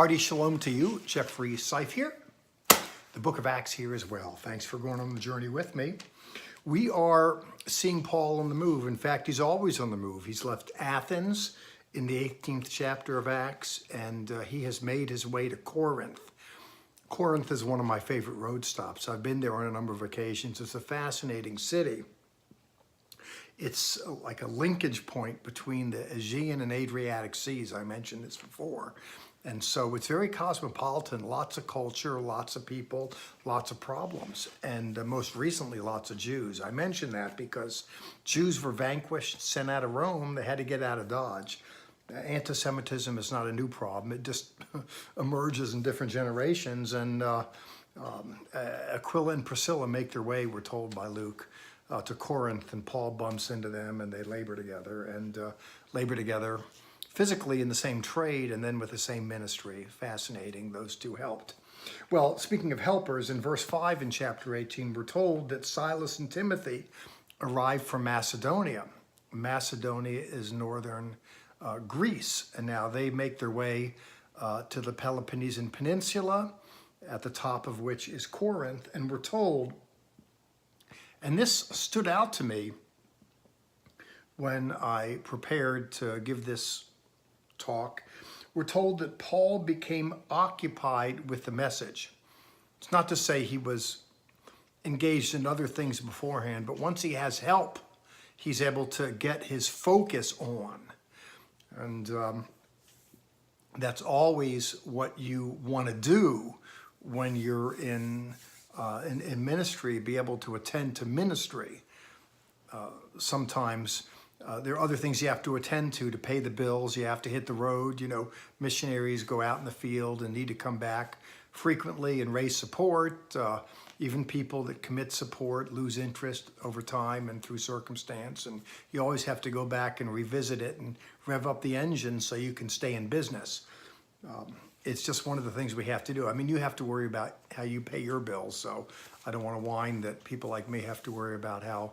Hearty shalom to you, Jeffrey Seif here. The book of Acts here as well. Thanks for going on the journey with me. We are seeing Paul on the move. In fact, he's always on the move. He's left Athens in the 18th chapter of Acts, and he has made his way to Corinth. Corinth is one of my favorite road stops. I've been there on a number of occasions. It's a fascinating city. It's like a linkage point between the Aegean and Adriatic Seas. I mentioned this before. And so it's very cosmopolitan, lots of culture, lots of people, lots of problems, and most recently, lots of Jews. I mention that because Jews were vanquished, sent out of Rome. They had to get out of Dodge. Anti-Semitism is not a new problem. It just emerges in different generations. And Aquila and Priscilla make their way, we're told by Luke, to Corinth, and Paul bumps into them, and they labor together physically in the same trade and then with the same ministry. Fascinating, those two helped. Well, speaking of helpers, in verse 5 in chapter 18, we're told that Silas and Timothy arrived from Macedonia. Macedonia is northern Greece, and now they make their way to the Peloponnesian Peninsula, at the top of which is Corinth, and we're told, and this stood out to me when I prepared to give this talk, we're told that Paul became occupied with the message. It's not to say he was engaged in other things beforehand, but once he has help, he's able to get his focus on. And that's always what you want to do when you're in ministry, be able to attend to ministry. Sometimes there are other things you have to attend to pay the bills. You have to hit the road. You know, missionaries go out in the field and need to come back frequently and raise support. Even people that commit support lose interest over time and through circumstance. And you always have to go back and revisit it and rev up the engine so you can stay in business. It's just one of the things we have to do. I mean, you have to worry about how you pay your bills. So I don't want to whine that people like me have to worry about how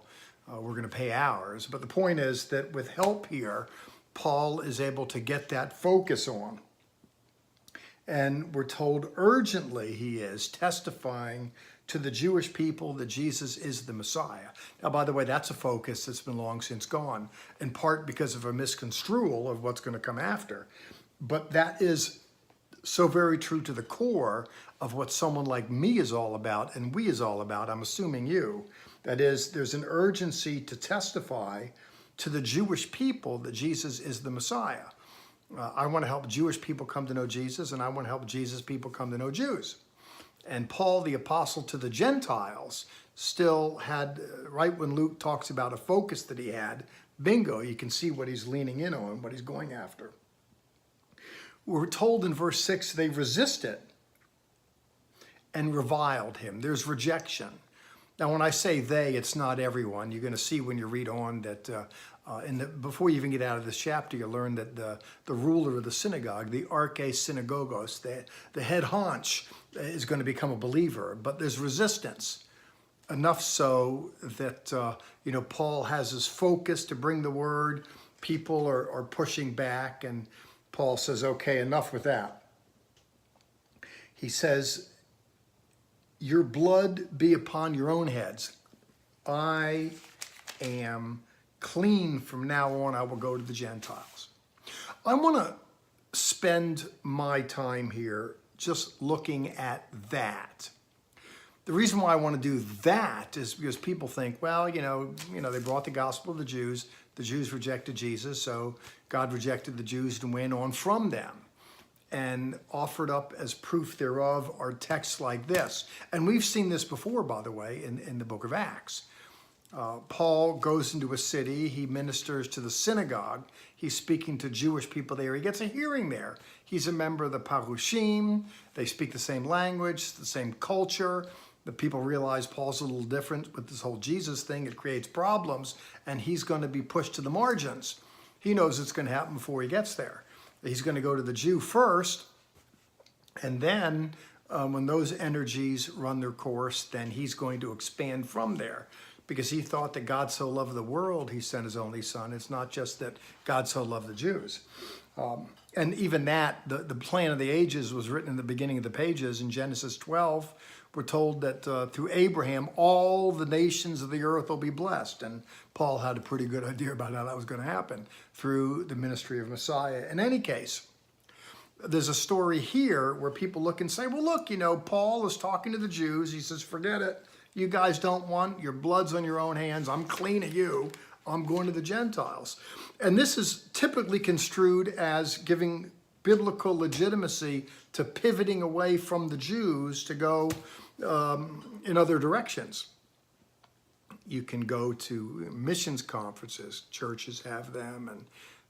we're going to pay ours. But the point is that with help here, Paul is able to get that focus on. And we're told urgently he is testifying to the Jewish people that Jesus is the Messiah. Now, by the way, that's a focus that's been long since gone, in part because of a misconstrual of what's going to come after. But that is so very true to the core of what someone like me is all about, and we is all about, I'm assuming you. That is, there's an urgency to testify to the Jewish people that Jesus is the Messiah. I want to help Jewish people come to know Jesus, and I want to help Jesus people come to know Jews. And Paul, the apostle to the Gentiles, still had, right when Luke talks about a focus that he had, bingo, you can see what he's leaning in on, what he's going after. We're told in verse 6, they resisted and reviled him. There's rejection. Now, when I say they, it's not everyone. You're going to see when you read on that before you even get out of this chapter, you learn that the ruler of the synagogue, the arche-synagogos, the head haunch, is going to become a believer. But there's resistance, enough so that Paul has his focus to bring the word. People are pushing back, and Paul says, okay, enough with that. He says, your blood be upon your own heads. I am clean from now on. I will go to the Gentiles. I want to spend my time here just looking at that. The reason why I want to do that is because people think, well, they brought the gospel to the Jews. The Jews rejected Jesus, so God rejected the Jews and went on from them. And offered up as proof thereof are texts like this. And we've seen this before, by the way, in the book of Acts. Paul goes into a city. He ministers to the synagogue. He's speaking to Jewish people there. He gets a hearing there. He's a member of the Parushim. They speak the same language, the same culture. The people realize Paul's a little different with this whole Jesus thing. It creates problems, and he's going to be pushed to the margins. He knows it's going to happen before he gets there. He's going to go to the Jew first, and then when those energies run their course, then he's going to expand from there, because he thought that God so loved the world, he sent his only son. It's not just that God so loved the Jews. And even that, the plan of the ages was written in the beginning of the pages. In Genesis 12, we're told that through Abraham, all the nations of the earth will be blessed. And Paul had a pretty good idea about how that was going to happen through the ministry of Messiah. In any case, there's a story here where people look and say, well, look, Paul is talking to the Jews. He says, forget it. You guys don't want, your blood's on your own hands. I'm clean of you. I'm going to the Gentiles. And this is typically construed as giving biblical legitimacy to pivoting away from the Jews to go in other directions. You can go to missions conferences. Churches have them, and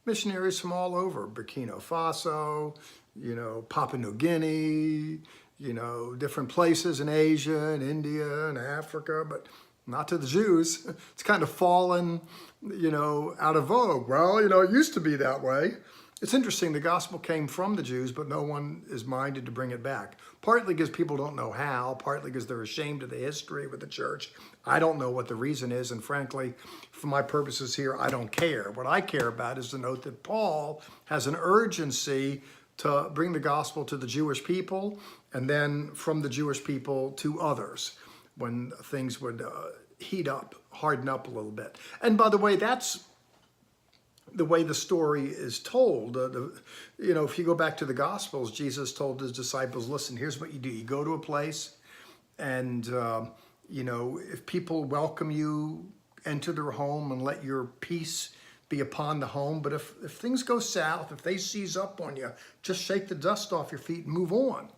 missionaries from all over, Burkina Faso, Papua New Guinea, different places in Asia and India and Africa, but not to the Jews. It's kind of fallen, out of vogue. Well, it used to be that way. It's interesting, the gospel came from the Jews, but no one is minded to bring it back. Partly because people don't know how, partly because they're ashamed of the history with the church. I don't know what the reason is, and frankly, for my purposes here, I don't care. What I care about is to note that Paul has an urgency to bring the gospel to the Jewish people, and then from the Jewish people to others, when things would heat up, harden up a little bit. And by the way, that's the way the story is told. If you go back to the Gospels, Jesus told his disciples, listen, here's what you do. You go to a place and, if people welcome you, enter their home and let your peace be upon the home. But if things go south, if they seize up on you, just shake the dust off your feet and move on.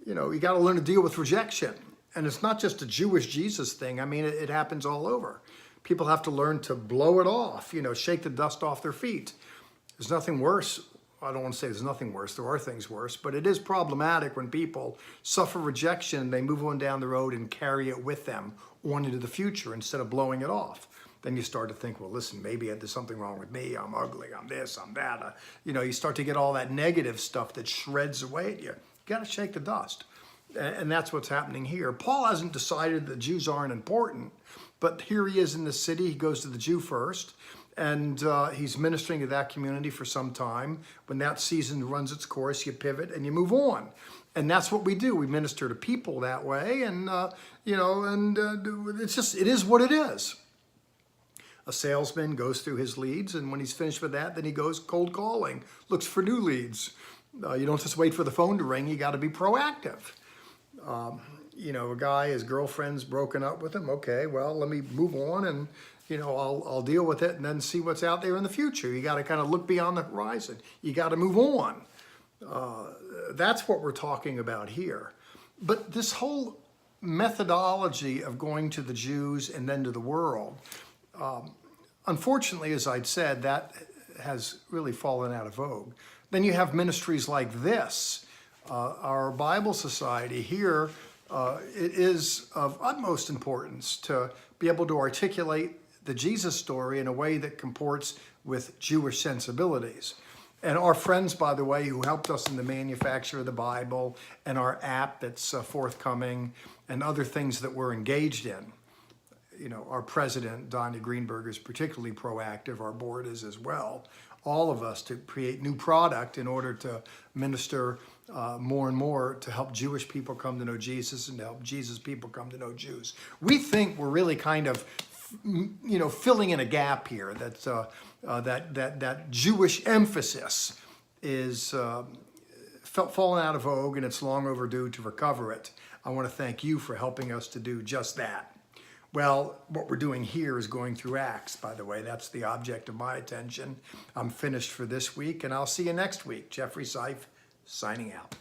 You got to learn to deal with rejection. And it's not just a Jewish Jesus thing. I mean, it happens all over. People have to learn to blow it off, shake the dust off their feet. There's nothing worse. I don't want to say there's nothing worse. There are things worse, but it is problematic when people suffer rejection, they move on down the road and carry it with them on into the future instead of blowing it off. Then you start to think, well, listen, maybe there's something wrong with me. I'm ugly. I'm this, I'm that. You start to get all that negative stuff that shreds away at you. You got to shake the dust. And that's what's happening here. Paul hasn't decided that Jews aren't important, but here he is in the city. He goes to the Jew first, and he's ministering to that community for some time. When that season runs its course, you pivot and you move on. And that's what we do. We minister to people that way, and it's just, it is what it is. A salesman goes through his leads, and when he's finished with that, then he goes cold calling, looks for new leads. You don't just wait for the phone to ring. You got to be proactive. A guy, his girlfriend's broken up with him. Okay, well, let me move on and, I'll deal with it and then see what's out there in the future. You got to kind of look beyond the horizon. You got to move on. That's what we're talking about here. But this whole methodology of going to the Jews and then to the world, unfortunately, as I'd said, that has really fallen out of vogue. Then you have ministries like this. Our Bible Society here, it is of utmost importance to be able to articulate the Jesus story in a way that comports with Jewish sensibilities. And our friends, by the way, who helped us in the manufacture of the Bible and our app that's forthcoming and other things that we're engaged in. Our president, Donnie Greenberg, is particularly proactive. Our board is as well. All of us to create new product in order to minister more and more to help Jewish people come to know Jesus and to help Jesus people come to know Jews. We think we're really kind of, filling in a gap here. That Jewish emphasis is fallen out of vogue, and it's long overdue to recover it. I want to thank you for helping us to do just that. Well, what we're doing here is going through Acts, by the way. That's the object of my attention. I'm finished for this week, and I'll see you next week. Jeffrey Seif, signing out.